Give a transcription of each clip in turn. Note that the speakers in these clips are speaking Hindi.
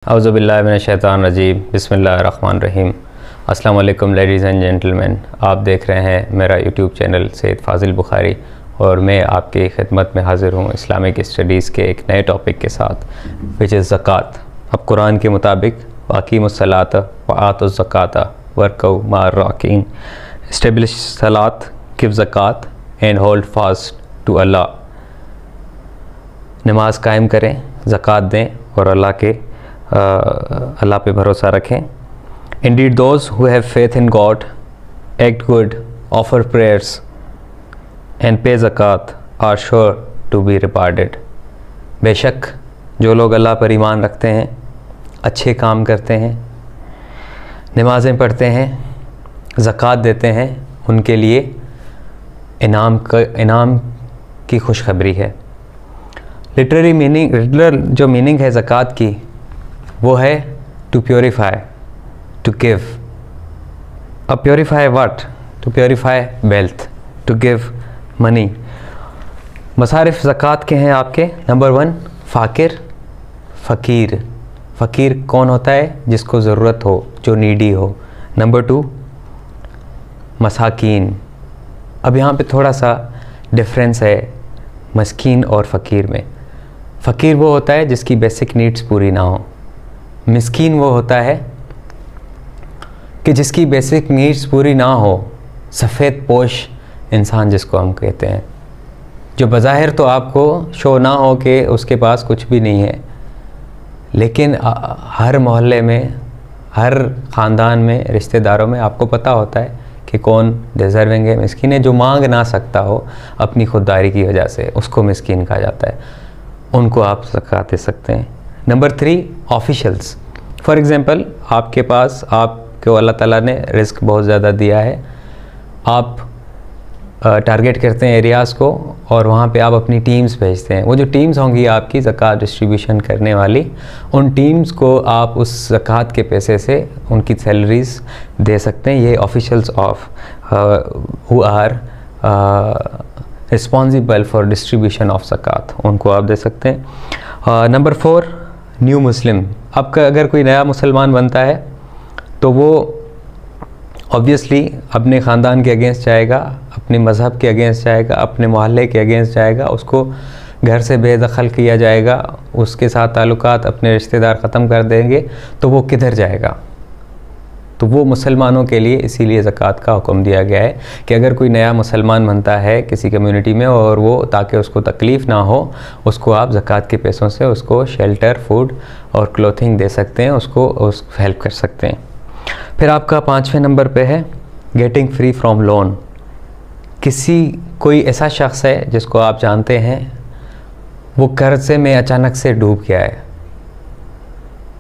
औज़ुबिल्लाहिमिनश्शैतानिर्रजीम बिस्मिल्लाहिर्रहमानिर्रहीम। अस्सलाम वालेकुम लेडीज़ एंड जेंटलमैन, आप देख रहे हैं मेरा यूट्यूब चैनल सैयद फ़ाज़िल बुखारी और मैं आपकी खिदमत में हाज़िर हूँ इस्लामिक स्टडीज़ के एक नए टॉपिक के साथ, विच इज़ ज़कात। अब कुरान के मुताबिक वाक़ीमुस्सलात व आतुज़्ज़कात वर्कऊ माअर राकिईन, establish salat, give zakat and hold fast to Allah. नमाज कायम करें, ज़कात दें और अल्लाह पे भरोसा रखें। Indeed those who have faith in God, act good, offer prayers and pay zakat are sure to be rewarded। बेशक जो लोग अल्लाह पर ईमान रखते हैं, अच्छे काम करते हैं, नमाज़ें पढ़ते हैं, ज़कात देते हैं, उनके लिए इनाम की खुशखबरी है। लिटरल जो मीनिंग है ज़कात की वो है टू प्योरीफाई, टू गिव। अब purify what? To purify wealth, to give money. मसारिफ ज़कात के हैं आपके। नंबर 1 फ़ाकिर, फ़कीर। फ़कीर कौन होता है? जिसको ज़रूरत हो, जो नीडी हो। नंबर 2 मसाकीन। अब यहाँ पे थोड़ा सा डिफरेंस है मस्कीन और फ़कीर में। फ़कीर वो होता है जिसकी बेसिक नीड्स पूरी ना हो। मिस्कीन वो होता है कि जिसकी बेसिक नीड्स पूरी ना हो, सफ़ेद पोश इंसान जिसको हम कहते हैं, जो बज़ाहिर तो आपको शो ना हो कि उसके पास कुछ भी नहीं है, लेकिन हर मोहल्ले में, हर ख़ानदान में, रिश्तेदारों में आपको पता होता है कि कौन डिज़र्विंग है, मिस्कीन है। जो मांग ना सकता हो अपनी खुददारी की वजह से, उसको मिस्कीन कहा जाता है। उनको आप ज़कात दे सकते हैं। Number 3 officials. फॉर एग्ज़ाम्पल आपके पास, आपको अल्लाह ताला ने रिस्क बहुत ज़्यादा दिया है, आप टारगेट करते हैं एरियाज़ को और वहाँ पे आप अपनी टीम्स भेजते हैं। वो जो टीम्स होंगी आपकी ज़कात डिस्ट्रीब्यूशन करने वाली, उन टीम्स को आप उस ज़कात के पैसे से उनकी सैलरीज़ दे सकते हैं। ये officials of who are responsible for distribution of zakat, उनको आप दे सकते हैं। Number 4 new Muslim. अब अगर कोई नया मुसलमान बनता है तो वो ऑब्वियसली अपने ख़ानदान के अगेंस्ट जाएगा, अपने मज़हब के अगेंस्ट जाएगा, अपने मोहल्ले के अगेंस्ट जाएगा, उसको घर से बेदखल किया जाएगा, उसके साथ ताल्लुकात अपने रिश्तेदार ख़त्म कर देंगे, तो वो किधर जाएगा? तो वो मुसलमानों के लिए इसीलिए ज़कात का हुक्म दिया गया है कि अगर कोई नया मुसलमान बनता है किसी कम्युनिटी में और वो, ताकि उसको तकलीफ़ ना हो, उसको आप ज़कात के पैसों से उसको शेल्टर, फूड और क्लोथिंग दे सकते हैं, उसको हेल्प कर सकते हैं। फिर आपका 5वें नंबर पे है गेटिंग फ्री फ्रॉम लोन। कोई ऐसा शख्स है जिसको आप जानते हैं वो कर्ज़े में अचानक से डूब गया है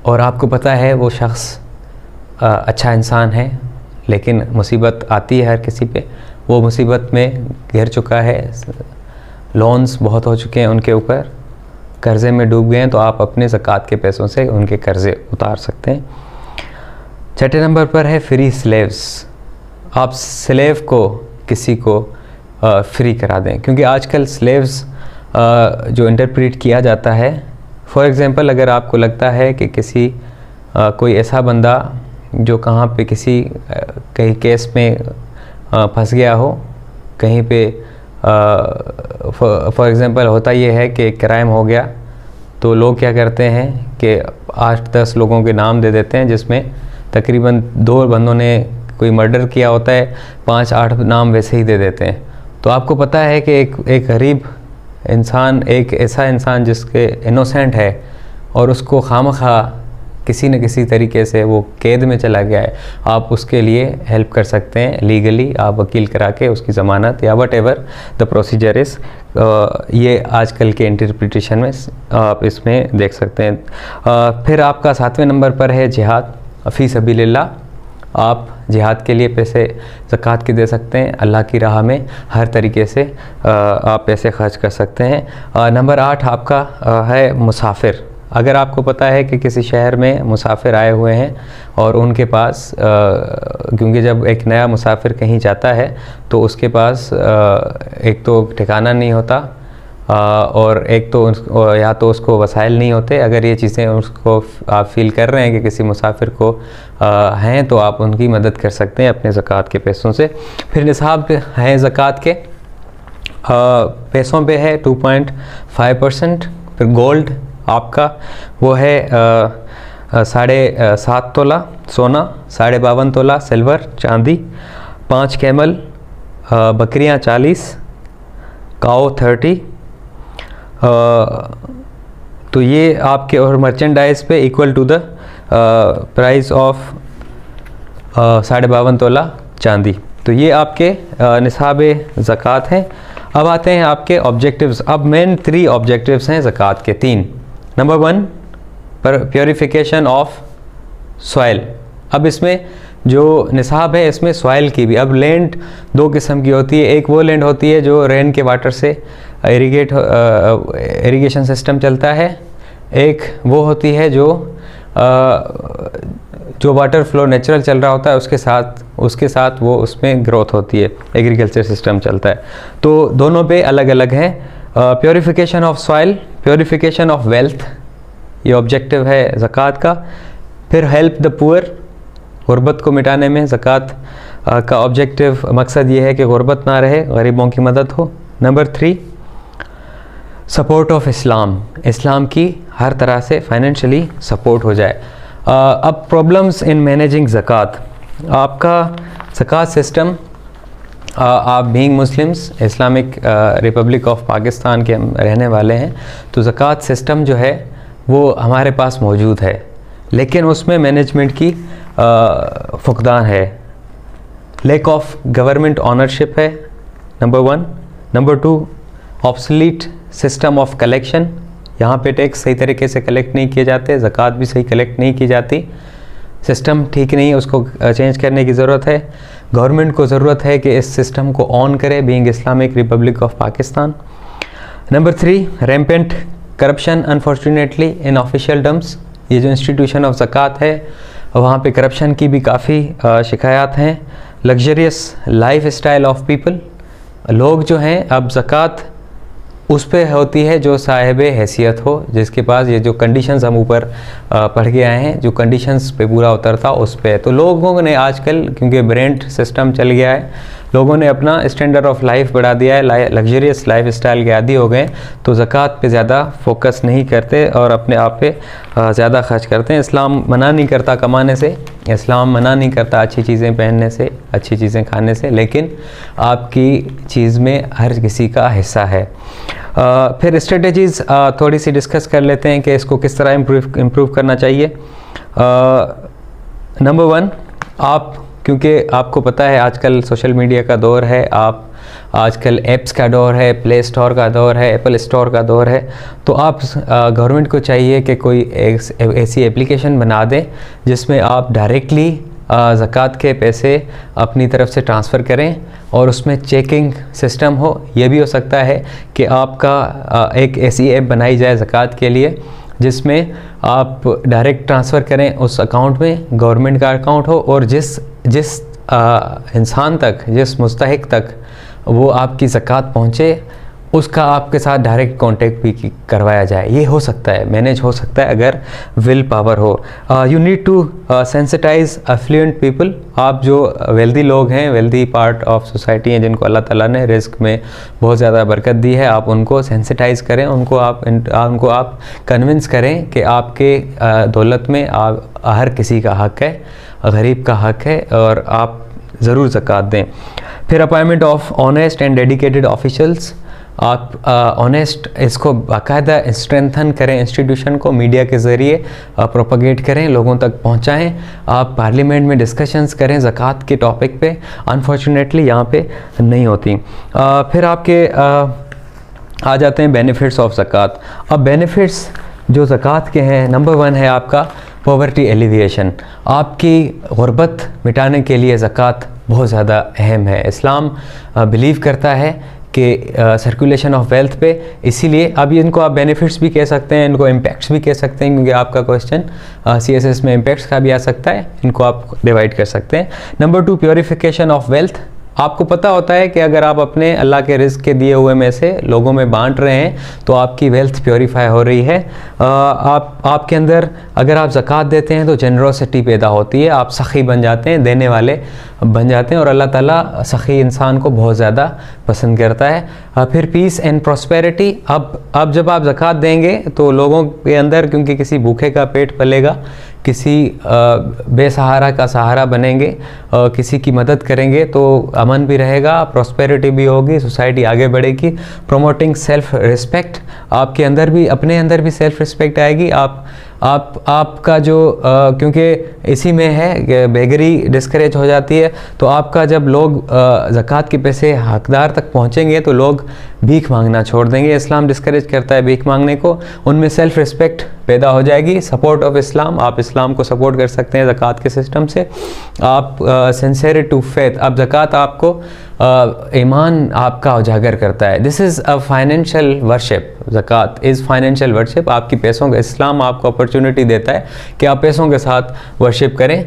और आपको पता है वो शख्स अच्छा इंसान है, लेकिन मुसीबत आती है हर किसी पे, वो मुसीबत में घिर चुका है, लोन्स बहुत हो चुके हैं उनके ऊपर, कर्ज़े में डूब गए हैं, तो आप अपने ज़कात के पैसों से उनके कर्ज़े उतार सकते हैं। 6ठे नंबर पर है फ्री स्लेव्स। आप स्लेव को किसी को फ्री करा दें, क्योंकि आजकल स्लेव्स जो इंटरप्रेट किया जाता है, फॉर एग्ज़ाम्पल अगर आपको लगता है कि कोई ऐसा बंदा जो कहाँ पे कहीं केस में फंस गया हो, कहीं पे फॉर एग्ज़ाम्पल होता ये है कि क्राइम हो गया, तो लोग क्या करते हैं कि 8-10 लोगों के नाम दे देते हैं, जिसमें तकरीबन 2 बंदों ने कोई मर्डर किया होता है, 5-8 नाम वैसे ही दे देते हैं। तो आपको पता है कि एक गरीब इंसान, एक ऐसा इंसान जिसके इनोसेंट है और उसको खामखा किसी न किसी तरीके से वो कैद में चला गया है, आप उसके लिए हेल्प कर सकते हैं लीगली, आप वकील करा के उसकी ज़मानत या what ever the procedure is. ये आजकल के इंटरप्रिटेशन में आप इसमें देख सकते हैं। फिर आपका 7वें नंबर पर है जिहाद फ़ी सबीलिल्लाह। आप जिहाद के लिए पैसे ज़कात के दे सकते हैं, अल्लाह की राह में हर तरीके से आप पैसे खर्च कर सकते हैं। नंबर 8 आपका है मुसाफिर। अगर आपको पता है कि किसी शहर में मुसाफिर आए हुए हैं और उनके पास क्योंकि जब एक नया मुसाफिर कहीं जाता है तो उसके पास एक तो ठिकाना नहीं होता, और एक तो या तो उसको वसाइल नहीं होते, अगर ये चीज़ें उसको आप फील कर रहे हैं कि किसी मुसाफिर को हैं, तो आप उनकी मदद कर सकते हैं अपने ज़कात के पैसों से। फिर निसाब हैं ज़कात के पैसों पे है 2.5%। फिर गोल्ड आपका वो है 7.5 तोला सोना, 52.5 तोला सिल्वर चांदी, 5 कैमल, बकरियां 40, काओ 30। तो ये आपके, और मर्चेंडाइज पे equal to the price of 52.5 tola चांदी। तो ये आपके निसाब ज़कात हैं। अब आते हैं आपके ऑब्जेक्टिव्स। अब मेन 3 ऑब्जेक्टिव्स हैं ज़कात के, 3। नंबर 1 पर प्योरीफिकेशन ऑफ सॉइल। अब इसमें जो निसाब है इसमें सॉइल की भी, अब लैंड 2 किस्म की होती है। एक वो लैंड होती है जो रेन के वाटर से इरिगेशन सिस्टम चलता है, एक वो होती है जो वाटर फ्लो नेचुरल चल रहा होता है, उसके साथ वो उसमें ग्रोथ होती है, एग्रीकल्चर सिस्टम चलता है। तो दोनों पे अलग अलग हैं। Purification of soil, purification of wealth, ये ऑब्जेक्टिव है ज़कात का। फिर हेल्प द पुअर, गुर्बत को मिटाने में ज़कात का ऑब्जेक्टिव मकसद ये है कि गुर्बत ना रहे, गरीबों की मदद हो। नंबर 3 सपोर्ट ऑफ इस्लाम, इस्लाम की हर तरह से फाइनेंशियली सपोर्ट हो जाए। अब प्रॉब्लम्स इन मैनेजिंग ज़कात। आपका ज़कात सिस्टम, आप being Muslims, Islamic Republic of Pakistan के हम रहने वाले हैं, तो ज़कात सिस्टम जो है वो हमारे पास मौजूद है, लेकिन उसमें मैनेजमेंट की फुकदान है, लैक ऑफ गवर्नमेंट ऑनरशिप है number 1। Number 2 obsolete system of collection, यहाँ पे टैक्स सही तरीके से कलेक्ट नहीं किए जाते, ज़कात भी सही कलेक्ट नहीं की जाती, सिस्टम ठीक नहीं है, उसको चेंज करने की ज़रूरत है। गवर्नमेंट को ज़रूरत है कि इस सिस्टम को ऑन करे, being Islamic Republic of Pakistan. Number 3 rampant corruption unfortunately in official terms, ये जो इंस्टीट्यूशन ऑफ ज़कात है वहाँ पे करप्शन की भी काफ़ी शिकायत हैं। Luxurious life style of people, लोग जो हैं अब ज़कात उस पे होती है जो साहिब हैसियत हो, जिसके पास ये जो कंडीशंस हम ऊपर पढ़ के आए हैं, जो कंडीशंस पे पूरा उतरता उस पे। तो लोगों ने आजकल, क्योंकि ब्रांड सिस्टम चल गया है, लोगों ने अपना स्टैंडर्ड ऑफ लाइफ बढ़ा दिया है, लग्जरियस लाइफ स्टाइल के आदी हो गए, तो ज़कात पे ज़्यादा फोकस नहीं करते और अपने आप पे ज़्यादा खर्च करते हैं। इस्लाम मना नहीं करता कमाने से, इस्लाम मना नहीं करता अच्छी चीज़ें पहनने से, अच्छी चीज़ें खाने से, लेकिन आपकी चीज़ में हर किसी का हिस्सा है। फिर स्ट्रेटजीज़ थोड़ी सी डिस्कस कर लेते हैं कि इसको किस तरह इम्प्रूव करना चाहिए। नंबर 1 आप, क्योंकि आपको पता है आजकल सोशल मीडिया का दौर है, आप आजकल ऐप्स का दौर है, प्ले स्टोर का दौर है, एप्पल स्टोर का दौर है, तो आप गवर्नमेंट को चाहिए कि कोई ऐसी एप्लीकेशन बना दें जिसमें आप डायरेक्टली ज़कात के पैसे अपनी तरफ से ट्रांसफ़र करें और उसमें चेकिंग सिस्टम हो। ये भी हो सकता है कि आपका एक ऐसी ऐप बनाई जाए ज़कात के लिए जिसमें आप डायरेक्ट ट्रांसफ़र करें उस अकाउंट में, गवर्नमेंट का अकाउंट हो, और जिस इंसान तक, जिस मुस्तहिक तक वो आपकी ज़कात पहुँचे, उसका आपके साथ डायरेक्ट कांटेक्ट भी करवाया जाए। ये हो सकता है, मैनेज हो सकता है अगर विल पावर हो। You need to sensitize affluent people, आप जो वेल्दी लोग हैं, वेल्दी पार्ट ऑफ सोसाइटी हैं, जिनको अल्लाह ताला ने रिस्क में बहुत ज़्यादा बरकत दी है, आप उनको सेंसिटाइज़ करें, उनको आप कन्विंस करें कि आपके दौलत में हर किसी का हक़ है, गरीब का हक़ है, और आप ज़रूर ज़कात दें। फिर appointment of honest and dedicated officials, आप ऑनेस्ट, इसको बाकायदा स्ट्रेंथन करें, इंस्टीट्यूशन को मीडिया के ज़रिए प्रोपगेट करें, लोगों तक पहुंचाएं। आप पार्लियामेंट में डिस्कशंस करें ज़कात के टॉपिक पे, अनफॉर्चुनेटली यहाँ पे नहीं होती। फिर आपके आ जाते हैं बेनिफिट्स ऑफ ज़कात। अब बेनिफिट्स जो ज़कात के हैं, नंबर 1 है आपका पॉवर्टी एलिविएशन, आपकी गुर्बत मिटाने के लिए ज़कात बहुत ज़्यादा अहम है। इस्लाम बिलीव करता है कि सर्कुलेशन ऑफ वेल्थ पे, इसीलिए अब इनको आप बेनिफिट्स भी कह सकते हैं, इनको इम्पैक्ट्स भी कह सकते हैं, क्योंकि आपका क्वेश्चन CSS में इम्पैक्ट्स का भी आ सकता है, इनको आप डिवाइड कर सकते हैं। नंबर 2 प्योरीफिकेशन ऑफ वेल्थ, आपको पता होता है कि अगर आप अपने अल्लाह के रिज़्क़ के दिए हुए में से लोगों में बांट रहे हैं तो आपकी वेल्थ प्योरीफाई हो रही है। आपके अंदर अगर आप ज़कात देते हैं तो जनरोसिटी पैदा होती है, आप सखी बन जाते हैं, देने वाले बन जाते हैं और अल्लाह ताला सखी इंसान को बहुत ज़्यादा पसंद करता है। फिर पीस एंड प्रॉस्पेरिटी, अब जब आप ज़कात देंगे तो लोगों के अंदर, क्योंकि किसी भूखे का पेट पलेगा, किसी बेसहारा का सहारा बनेंगे, किसी की मदद करेंगे तो अमन भी रहेगा, प्रॉस्पेरिटी भी होगी, सोसाइटी आगे बढ़ेगी। प्रमोटिंग सेल्फ रिस्पेक्ट, आपके अंदर भी, अपने अंदर भी सेल्फ रिस्पेक्ट आएगी। आपका जो क्योंकि इसी में है कि बेगरी डिस्करेज हो जाती है, तो आपका जब लोग ज़कात के पैसे हकदार तक पहुंचेंगे तो लोग भीख मांगना छोड़ देंगे। इस्लाम डिस्करेज करता है भीख मांगने को, उनमें सेल्फ रिस्पेक्ट पैदा हो जाएगी। सपोर्ट ऑफ इस्लाम, आप इस्लाम को सपोर्ट कर सकते हैं ज़कात के सिस्टम से। आप सिंसेरिटी टू फेथ, अब ज़कात आपको ईमान आपका उजागर करता है। This is a financial worship, zakat is financial worship. आपकी पैसों का, इस्लाम आपको अपॉर्चुनिटी देता है कि आप पैसों के साथ वर्शिप करें।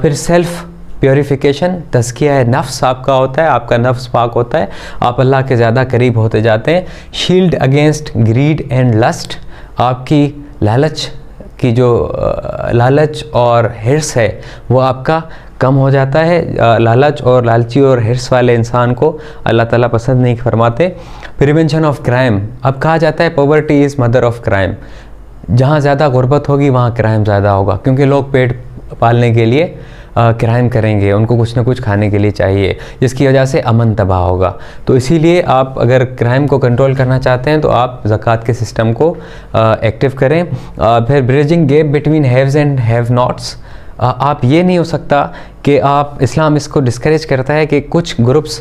फिर सेल्फ प्योरीफिकेशन, तज़किया नफ्स आपका होता है, आपका नफ्स पाक होता है, आप अल्लाह के ज़्यादा करीब होते जाते हैं। Shield against greed and lust, आपकी लालच की जो लालच और हिर्स है वो आपका कम हो जाता है। लालच और लालची और हिर्स वाले इंसान को अल्लाह ताला पसंद नहीं फरमाते। प्रिवेंशन ऑफ क्राइम, अब कहा जाता है poverty is mother of crime, जहाँ ज़्यादा गुर्बत होगी वहाँ क्राइम ज़्यादा होगा, क्योंकि लोग पेट पालने के लिए क्राइम करेंगे, उनको कुछ ना कुछ खाने के लिए चाहिए, जिसकी वजह से अमन तबाह होगा। तो इसीलिए आप अगर क्राइम को कंट्रोल करना चाहते हैं तो आप ज़कात के सिस्टम को एक्टिव करें। फिर bridging gap between haves and have nots, आप ये नहीं हो सकता कि आप, इस्लाम इसको डिस्करेज करता है कि कुछ ग्रुप्स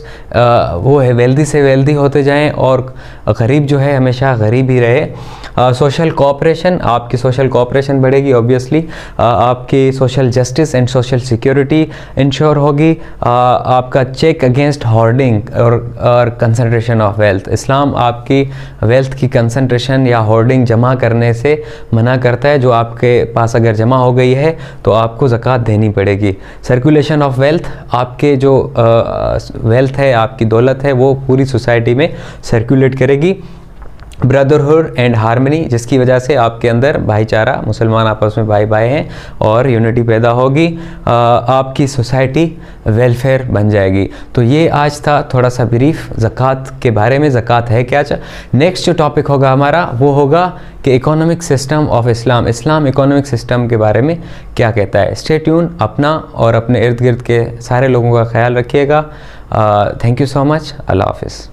वो है वेल्दी से वेल्दी होते जाएं और गरीब जो है हमेशा गरीब ही रहे। सोशल कोऑपरेशन, आपकी सोशल कोऑपरेशन बढ़ेगी, ऑब्वियसली आपकी social justice and social security ensure होगी। आपका चेक अगेंस्ट होर्डिंग और कंसंट्रेशन ऑफ वेल्थ, इस्लाम आपकी वेल्थ की कंसंट्रेशन या होर्डिंग जमा करने से मना करता है। जो आपके पास अगर जमा हो गई है तो आपको ज़कात देनी पड़ेगी। सर्कुलेशन ऑफ वेल्थ, आपके जो वेल्थ है, आपकी दौलत है, वो पूरी सोसाइटी में सर्कुलेट करेगी। ब्रदरहुड एंड हार्मनी, जिसकी वजह से आपके अंदर भाईचारा, मुसलमान आपस में भाई भाई हैं और यूनिटी पैदा होगी। आपकी सोसाइटी वेलफेयर बन जाएगी। तो ये आज था थोड़ा सा ब्रीफ ज़कात के बारे में, ज़कात है क्या। नेक्स्ट जो टॉपिक होगा हमारा वो होगा कि economic system of Islam, Islam economic system के बारे में क्या कहता है। स्टे ट्यून, अपना और अपने इर्द गिर्द के सारे लोगों का ख्याल रखिएगा। थैंक यू सो मच, अल्लाह हाफिज़।